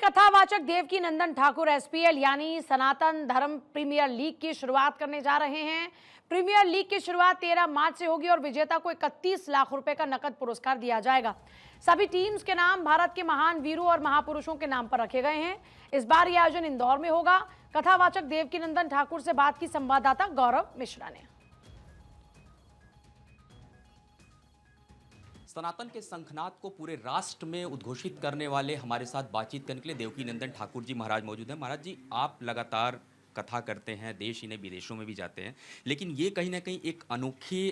कथावाचक देवकी नंदन ठाकुर एसपीएल यानी सनातन धर्म प्रीमियर लीग की शुरुआत करने जा रहे हैं। प्रीमियर लीग की शुरुआत 13 मार्च से होगी और विजेता को 31 लाख रुपए का नकद पुरस्कार दिया जाएगा। सभी टीम्स के नाम भारत के महान वीरों और महापुरुषों के नाम पर रखे गए हैं। इस बार यह आयोजन इंदौर में होगा। कथावाचक देवकी नंदन ठाकुर से बात की संवाददाता गौरव मिश्रा ने। सनातन के शंखनाद को पूरे राष्ट्र में उद्घोषित करने वाले हमारे साथ बातचीत करने के लिए देवकी नंदन ठाकुर जी महाराज मौजूद हैं। महाराज जी, आप लगातार कथा करते हैं, देश इन्हें विदेशों में भी जाते हैं, लेकिन ये कहीं ना कहीं एक अनोखी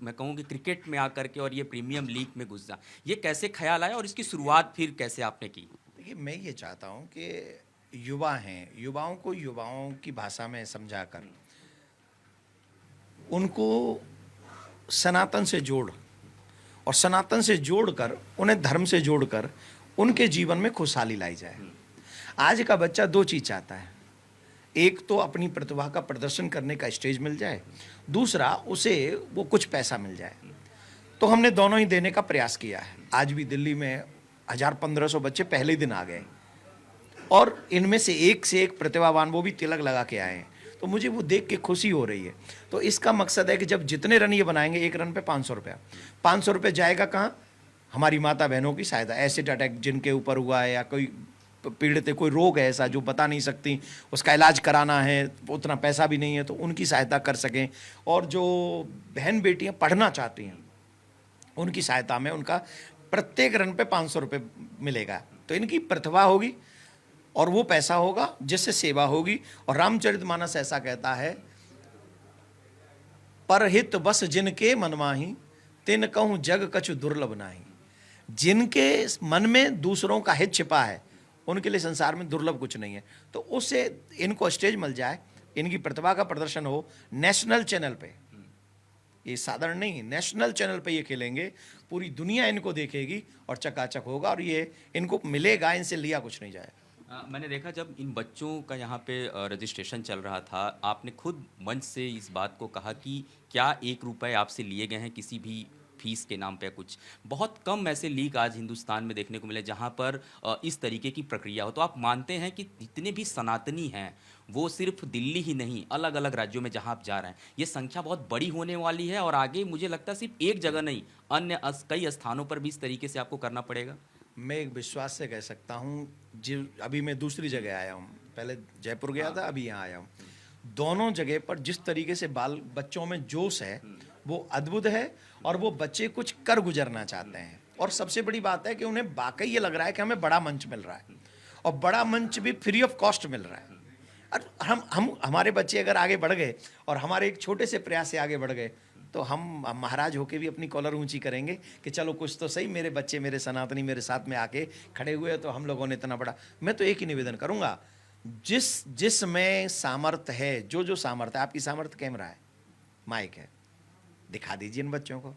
मैं कहूँ कि क्रिकेट में आकर के और ये प्रीमियम लीग में घुस जा, ये कैसे ख्याल आया और इसकी शुरुआत फिर कैसे आपने की? देखिए, मैं ये चाहता हूँ कि युवा हैं, युवाओं को युवाओं की भाषा में समझाकर उनको सनातन से जोड़ और सनातन से जोड़कर उन्हें धर्म से जोड़कर उनके जीवन में खुशहाली लाई जाए। आज का बच्चा दो चीज़ चाहता है, एक तो अपनी प्रतिभा का प्रदर्शन करने का स्टेज मिल जाए, दूसरा उसे वो कुछ पैसा मिल जाए। तो हमने दोनों ही देने का प्रयास किया है। आज भी दिल्ली में 1000-1500 बच्चे पहले दिन आ गए और इनमें से एक प्रतिभावान वो भी तिलक लगा के आए हैं। तो मुझे वो देख के खुशी हो रही है। तो इसका मकसद है कि जब जितने रन ये बनाएंगे, एक रन पे 500 रुपया, 500 रुपये जाएगा कहाँ? हमारी माता बहनों की सहायता। एसिड अटैक जिनके ऊपर हुआ है या कोई पीड़ित है, कोई रोग है ऐसा जो बता नहीं सकती, उसका इलाज कराना है, उतना पैसा भी नहीं है, तो उनकी सहायता कर सकें। और जो बहन बेटियाँ पढ़ना चाहती हैं उनकी सहायता में उनका प्रत्येक रन पे 500 रुपये मिलेगा। तो इनकी प्रतिभा होगी और वो पैसा होगा जिससे सेवा होगी। और रामचरितमानस ऐसा कहता है, परहित बस जिनके मन माही, तिन कहूँ जग कछु दुर्लभ नाही। जिनके मन में दूसरों का हित छिपा है उनके लिए संसार में दुर्लभ कुछ नहीं है। तो उससे इनको स्टेज मिल जाए, इनकी प्रतिभा का प्रदर्शन हो नेशनल चैनल पे, ये साधारण नहीं, नेशनल चैनल पे ये खेलेंगे, पूरी दुनिया इनको देखेगी और चकाचक होगा और ये इनको मिलेगा, इनसे लिया कुछ नहीं जाएगा। मैंने देखा जब इन बच्चों का यहाँ पे रजिस्ट्रेशन चल रहा था, आपने खुद मंच से इस बात को कहा कि क्या 1 रुपये आपसे लिए गए हैं किसी भी फीस के नाम पे? कुछ बहुत कम ऐसे लीग आज हिंदुस्तान में देखने को मिले जहाँ पर इस तरीके की प्रक्रिया हो। तो आप मानते हैं कि जितने भी सनातनी हैं वो सिर्फ दिल्ली ही नहीं, अलग अलग राज्यों में जहाँ आप जा रहे हैं, ये संख्या बहुत बड़ी होने वाली है और आगे मुझे लगता है सिर्फ एक जगह नहीं, अन्य कई स्थानों पर भी इस तरीके से आपको करना पड़ेगा? मैं एक विश्वास से कह सकता हूँ, जो अभी मैं दूसरी जगह आया हूँ, पहले जयपुर गया था, अभी यहाँ आया हूँ, दोनों जगह पर जिस तरीके से बच्चों में जोश है वो अद्भुत है और वो बच्चे कुछ कर गुजरना चाहते हैं। और सबसे बड़ी बात है कि उन्हें वाकई ये लग रहा है कि हमें बड़ा मंच मिल रहा है और बड़ा मंच भी फ्री ऑफ कॉस्ट मिल रहा है। और हमारे बच्चे अगर आगे बढ़ गए और हमारे एक छोटे से प्रयास से आगे बढ़ गए तो हम महाराज होके भी अपनी कॉलर ऊंची करेंगे कि चलो कुछ तो सही, मेरे बच्चे, मेरे सनातनी मेरे साथ में आके खड़े हुए तो हम लोगों ने इतना बड़ा। मैं तो एक ही निवेदन करूंगा, जिस में सामर्थ्य है, जो सामर्थ्य है, आपकी सामर्थ्य कैमरा है, माइक है, दिखा दीजिए इन बच्चों को,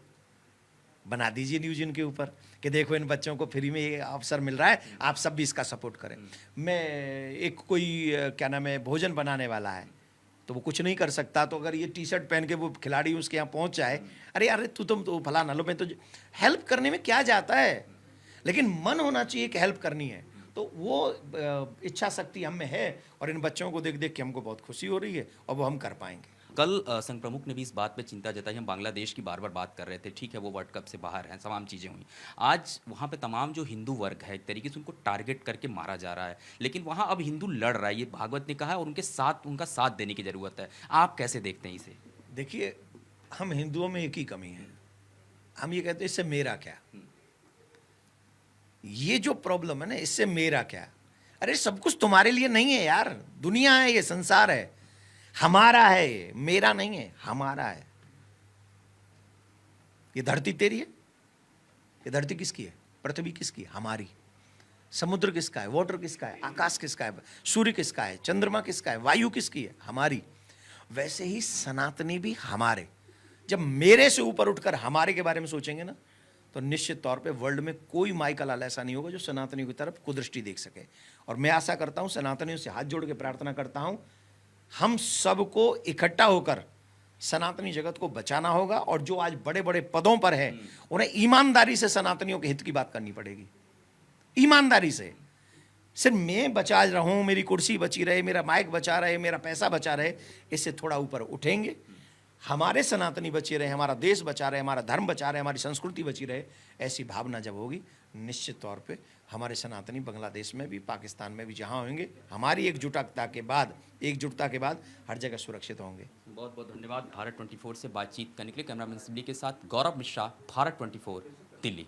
बना दीजिए न्यूज इनके ऊपर कि देखो इन बच्चों को फ्री में ये अवसर मिल रहा है, आप सब भी इसका सपोर्ट करें। मैं एक कोई क्या नाम है भोजन बनाने वाला है तो वो कुछ नहीं कर सकता, तो अगर ये टी शर्ट पहन के वो खिलाड़ी उसके यहाँ पहुँच जाए, अरे यार तुम तो फलाना लो, मैं तो हेल्प करने में क्या जाता है, लेकिन मन होना चाहिए कि हेल्प करनी है। तो वो इच्छा शक्ति हम में है और इन बच्चों को देख देख के हमको बहुत खुशी हो रही है और वो हम कर पाएंगे। कल संघ प्रमुख ने भी इस बात पे चिंता जताई, हम बांग्लादेश की बार बार बात कर रहे थे, ठीक है वो वर्ल्ड कप से बाहर हैं, तमाम चीज़ें हुई, आज वहाँ पे तमाम जो हिंदू वर्ग है एक तरीके से उनको टारगेट करके मारा जा रहा है, लेकिन वहाँ अब हिंदू लड़ रहा है, ये भागवत ने कहा है और उनका साथ देने की ज़रूरत है। आप कैसे देखते हैं इसे? देखिए, हम हिंदुओं में एक ही कमी है, हम ये कहते हैं इससे मेरा क्या, ये जो प्रॉब्लम है ना, इससे मेरा क्या। अरे सब कुछ तुम्हारे लिए नहीं है यार, दुनिया है, ये संसार है, हमारा है, ये मेरा नहीं है, हमारा है। ये धरती तेरी है, ये धरती किसकी है, पृथ्वी किसकी है, हमारी। समुद्र किसका है, वाटर किसका है, आकाश किसका है, सूर्य किसका है, चंद्रमा किसका है, वायु किसकी है, हमारी। वैसे ही सनातनी भी हमारे। जब मेरे से ऊपर उठकर हमारे के बारे में सोचेंगे ना, तो निश्चित तौर पे वर्ल्ड में कोई माई का लाल ऐसा नहीं होगा जो सनातनियों की तरफ कुदृष्टि देख सके। और मैं आशा करता हूं, सनातनियों से हाथ जोड़ के प्रार्थना करता हूं, हम सबको इकट्ठा होकर सनातनी जगत को बचाना होगा और जो आज बड़े बड़े पदों पर है उन्हें ईमानदारी से सनातनियों के हित की बात करनी पड़ेगी, ईमानदारी से। सिर्फ मैं बचा रहूं, मेरी कुर्सी बची रहे, मेरा माइक बचा रहे, मेरा पैसा बचा रहे, इससे थोड़ा ऊपर उठेंगे। हमारे सनातनी बचे रहे, हमारा देश बचा रहे, हमारा धर्म बचा रहे, हमारी संस्कृति बची रहे, ऐसी भावना जब होगी, निश्चित तौर पे हमारे सनातनी बांग्लादेश में भी, पाकिस्तान में भी जहाँ होंगे, हमारी एकजुटता के बाद हर जगह सुरक्षित होंगे। बहुत बहुत धन्यवाद भारत 24 से बातचीत करने के लिए। कैमरामैन सिबली के साथ गौरव मिश्रा, भारत 24, दिल्ली।